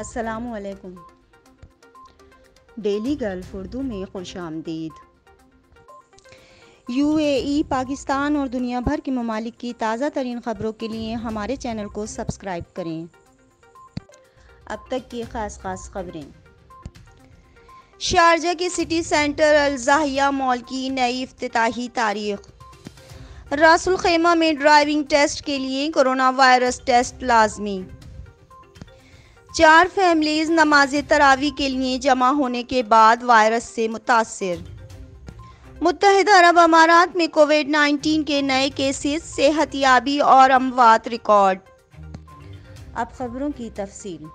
अस्सलामुअलैकुम। Daily gulf Urdu में खुशामदीद। UAE, Pakistan और दुनिया भर के ममालिक की ताज़ा तरीन ख़बरों के लिए हमारे चैनल को सब्सक्राइब करें। अब तक की ख़ास ख़बरें। शारजा के सिटी सेंटर अल ज़ाहिया मॉल की नई इफ्तिताही तारीख। रासुल खैमा में ड्राइविंग टेस्ट के लिए कोरोना वायरस टेस्ट लाजमी। 4 फैमिलीज नमाज तरावी के लिए जमा होने के बाद वायरस से मुतासिर। मुत्तहिदा अरब अमारात में कोविड-19 के नए केसेस, सेहतयाबी और अमवात रिकॉर्ड। अब खबरों की तफसील।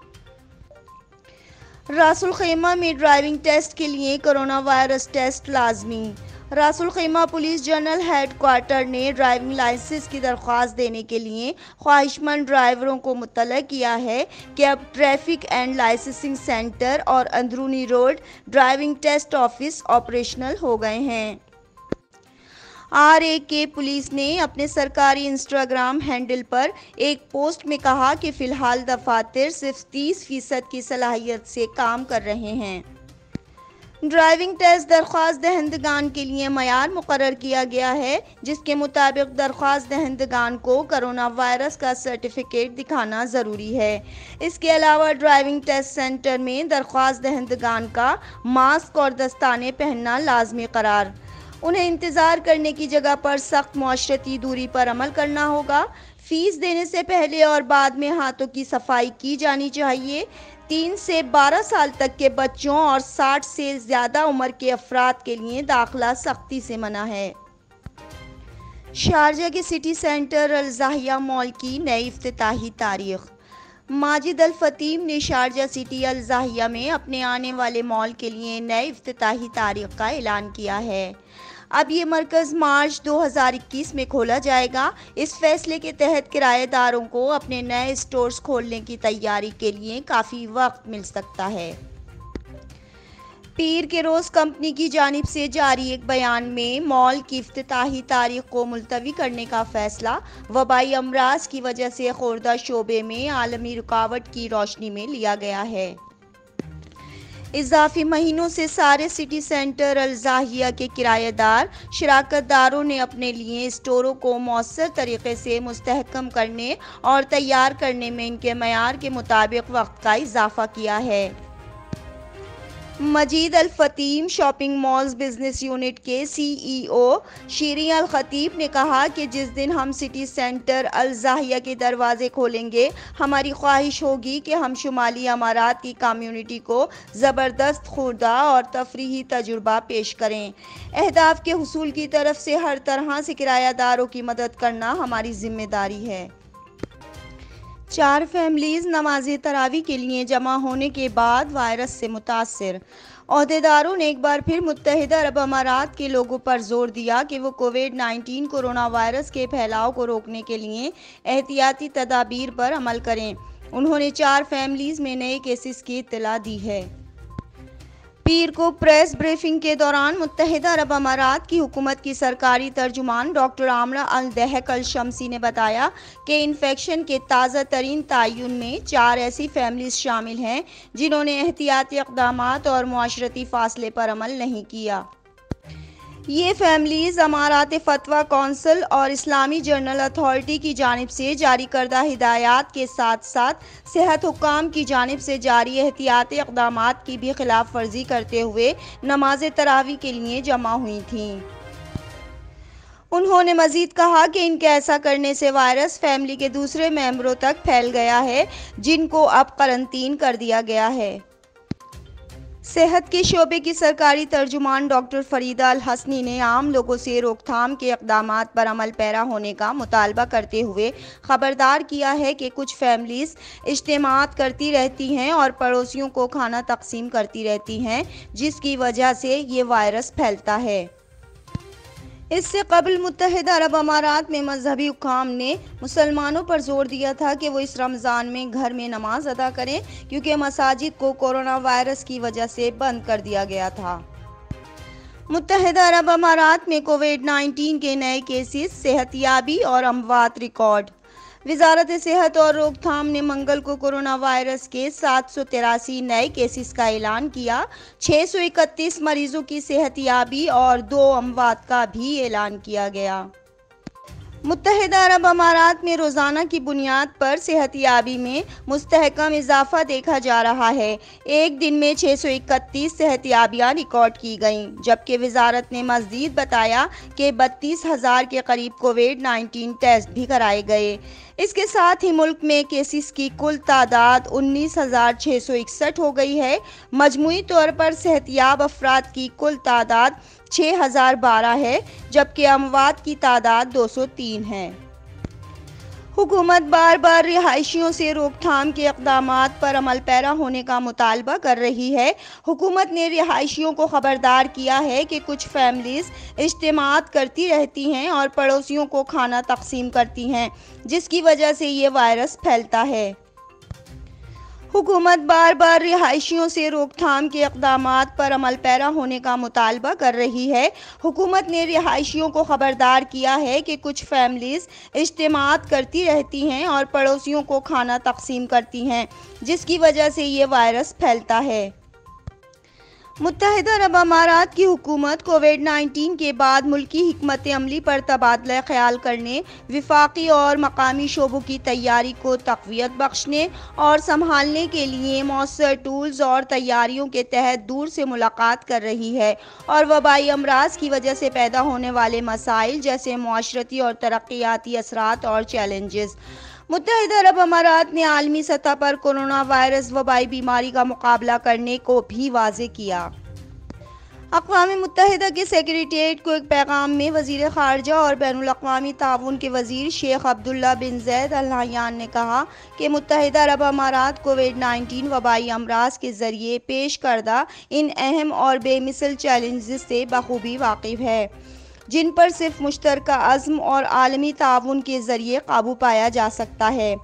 रासुल खैमा में ड्राइविंग टेस्ट के लिए कोरोना वायरस टेस्ट लाजमी। रासुल खैमा पुलिस जनरल हेडक्वार्टर ने ड्राइविंग लाइसेंस की दरख्वास्त देने के लिए ख्वाहिशमंद ड्राइवरों को मुत्तला किया है कि अब ट्रैफिक एंड लाइसेंसिंग सेंटर और अंदरूनी road driving test office operational हो गए हैं। RAK पुलिस ने अपने सरकारी इंस्टाग्राम हैंडल पर एक पोस्ट में कहा कि फ़िलहाल दफातर सिर्फ 30% की सलाहियत से काम कर रहे हैं। ड्राइविंग टेस्ट दरख्वास्त दहंदगान के लिए मयार मुकर्रर किया गया है, जिसके मुताबिक दरख्वास्त दहंदगान को कोरोना वायरस का सर्टिफिकेट दिखाना ज़रूरी है। इसके अलावा ड्राइविंग टेस्ट सेंटर में दरख्वास्त दहंदगान का मास्क और दस्ताने पहनना लाजमी करार। उन्हें इंतज़ार करने की जगह पर सख्त मुआशरती दूरी पर अमल करना होगा। फ़ीस देने से पहले और बाद में हाथों की सफाई की जानी चाहिए। 3 से 12 साल तक के बच्चों और 60 से ज़्यादा उम्र के अफराद के लिए दाखिला सख्ती से मना है। शारजा के सिटी सेंटर अल ज़ाहिया मॉल की नई इफ्तिताही तारीख। माजिद अल फ़तीम ने शारजा सिटी अल ज़ाहिया में अपने आने वाले मॉल के लिए नई इफ्तिताही तारीख का ऐलान किया है। अब ये मरकज़ मार्च 2021 में खोला जाएगा। इस फैसले के तहत किराएदारों को अपने नए स्टोर्स खोलने की तैयारी के लिए काफ़ी वक्त मिल सकता है। पीर के रोज़ कंपनी की जानिब से जारी एक बयान में मॉल की इफ्तिताही तारीख को मुलतवी करने का फैसला वबाई अमराज की वजह से खुर्दा शोबे में आलमी रुकावट की रोशनी में लिया गया है। इजाफी महीनों से सारे सिटी सेंटर अल ज़ाहिया के किराएदार शराकतदारों ने अपने लिए स्टोरों को मौसर तरीके से मुस्तहकम करने और तैयार करने में इनके मयार के मुताबिक वक्त का इजाफा किया है। मजीद अल फ़तीम शॉपिंग मॉल्स बिजनेस यूनिट के CEO शीरीन अल खतीब ने कहा कि जिस दिन हम सिटी सेंटर अल ज़ाहिया के दरवाजे खोलेंगे, हमारी ख्वाहिश होगी कि हम शुमाली अमारात की कम्युनिटी को ज़बरदस्त खुर्दा और तफरीही तजुर्बा पेश करें। अहदाफ के हुसूल की तरफ से हर तरह से किरायादारों की मदद करना हमारी जिम्मेदारी है। 4 फैमिलीज नमाज तरावी के लिए जमा होने के बाद वायरस से मुतासिर। ओहदेदारों ने एक बार फिर मुत्तहिदा अरब अमारात के लोगों पर जोर दिया कि वो कोविड-19 कोरोना वायरस के फैलाव को रोकने के लिए एहतियाती तदाबीर पर अमल करें। उन्होंने 4 फैमिलीज में नए केसेस की इत्तला दी है। पीर को प्रेस ब्रीफिंग के दौरान मुत्तहिदा अरब अमारात की हुकूमत की सरकारी तर्जुमान डॉक्टर आमरा अल दहक अल शम्सी ने बताया कि इन्फेक्शन के ताज़ा तरीन तयन में 4 ऐसी फैमिलीज शामिल हैं जिन्होंने एहतियाती इक़दामात और मुआशरती फासले पर अमल नहीं किया। ये फैमिलीज अमारात फतवा कौंसिल और इस्लामी जर्नल अथॉरिटी की जानिब से जारी करदा हिदायत के साथ साथ सेहत हुक्काम की जानिब से जारी एहतियाती इक़दामात की भी खिलाफ वर्जी करते हुए नमाज तरावी के लिए जमा हुई थीं। उन्होंने मजीद कहा कि इनके ऐसा करने से वायरस फैमिली के दूसरे मेंबरों तक फैल गया है, जिनको अब करंटीन कर दिया गया है। सेहत के शोबे की सरकारी तर्जुमान डॉक्टर फरीदा अल हसनी ने आम लोगों से रोकथाम के इक़दामात पर अमल पैरा होने का मुतालबा करते हुए खबरदार किया है कि कुछ फैमिलीज इज्तिमात करती रहती हैं और पड़ोसियों को खाना तकसीम करती रहती हैं, जिसकी वजह से ये वायरस फैलता है। इससे कबल मुत्तहिदा अरब अमारात में मजहबी हुक्काम ने मुसलमानों पर जोर दिया था कि वो इस रमज़ान में घर में नमाज अदा करें, क्योंकि मसाजिद को कोरोना वायरस की वजह से बंद कर दिया गया था। मुत्तहिदा अरब अमारात में कोविड-19 के नए केसेस, सेहतयाबी और अमवात रिकॉर्ड। वजारत सेहत और रोकथाम ने मंगल को कोरोना वायरस के 783 नए केसेस का ऐलान किया। 631 मरीजों की सेहतयाबी और 2 अमवात का भी ऐलान किया गया। मुत्तहिदा अरब अमारात में रोज़ाना की बुनियाद पर सेहतयाबी में मुस्तहकम इजाफा देखा जा रहा है। एक दिन में 631 सेहतयाबियाँ रिकॉर्ड की गईं, जबकि वजारत ने मज़ीद बताया कि 32,000 के करीब कोविड-19 टेस्ट भी कराए गए। इसके साथ ही मुल्क में केसेस की कुल तादाद 19,661 हो गई है। मजमूई तौर पर सेहतयाब अफराद की कुल तादाद 6,012 है, जबकि अमवात की तादाद 203 है। हुकूमत बार बार रिहायशियों से रोकथाम के इक़दामात पर अमल पैरा होने का मुतालबा कर रही है। हुकूमत ने रिहायशियों को खबरदार किया है कि कुछ फैमिलीज़ इज्तिमात करती रहती हैं और पड़ोसियों को खाना तकसीम करती हैं, जिसकी वजह से ये वायरस फैलता है। हुकूमत बार बार रिहायशियों से रोकथाम के इक़दामात पर अमल पैरा होने का मुतालबा कर रही है। हुकूमत ने रिहायशियों को खबरदार किया है कि कुछ फैमिलीज़ इज्तिमात करती रहती हैं और पड़ोसियों को खाना तकसीम करती हैं, जिसकी वजह से ये वायरस फैलता है। मुत्तहिदा अरब अमारात की हुकूमत कोविड-19 के बाद मुल्की हिकमत अमली पर तबादला ख्याल करने, विफाकी और मकामी शोबों की तैयारी को तक़वियत बख्शने और संभालने के लिए मौसर टूल्स और तैयारियों के तहत दूर से मुलाकात कर रही है और वबाई अमराज की वजह से पैदा होने वाले मसाइल जैसे मुआशरती और तरक्याती असरात और चैलेंजेस। मुत्तहिदा अरब अमारात ने आलमी सतह पर कोरोना वायरस वबाई बीमारी का मुकाबला करने को भी वाज़ेह किया। अक़वाम मुत्तहिदा के सेक्रेटेरिएट को एक पैगाम में वज़ीर ख़ारजा और बैनुल अक़वामी ताउन के वज़ीर शेख अब्दुल्ला बिन ज़ैद अल नहयान ने कहा कि मुत्तहिदा अरब अमारात कोविड-19 वबाई अमराज के ज़रिए पेश करदा इन अहम और बेमिसल चैलेंजेस से बखूबी वाकिफ़ है, जिन पर सिर्फ मुश्तरका अज़्म और आलमी ताउन के ज़रिए काबू पाया जा सकता है।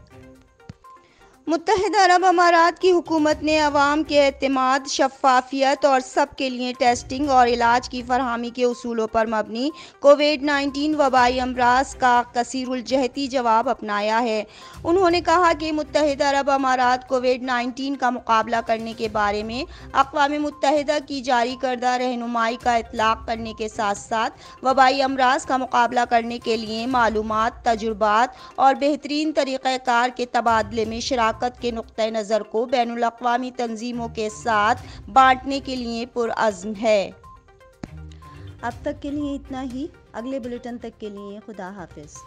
मुत्तहिदा अरब अमारात की हुकूमत ने अवाम के एतमाद, शफ़ाफ़ियत और सब के लिए टेस्टिंग और इलाज की फरहमी के उसूलों पर मबनी कोविड-19 वबाई अमराज का कसीरुल-जहती जवाब अपनाया है। उन्होंने कहा कि मुत्तहिदा अरब अमारात कोविड-19 का मुकाबला करने के बारे में अक़वाम मुत्तहिदा की जारी करदा रहनुमाई का इतलाक़ करने के साथ साथ वबाई अमराज का मुकाबला करने के लिए मालूमात, तजुर्बात और बेहतरीन तरीक़ाकार के तबादले में शराकत के नुक्ते नज़र को बैनुल अक़वामी तंजीमों के साथ बांटने के लिए पुरअज़्म है। अब तक के लिए इतना ही। अगले बुलेटिन तक के लिए खुदा हाफिज़।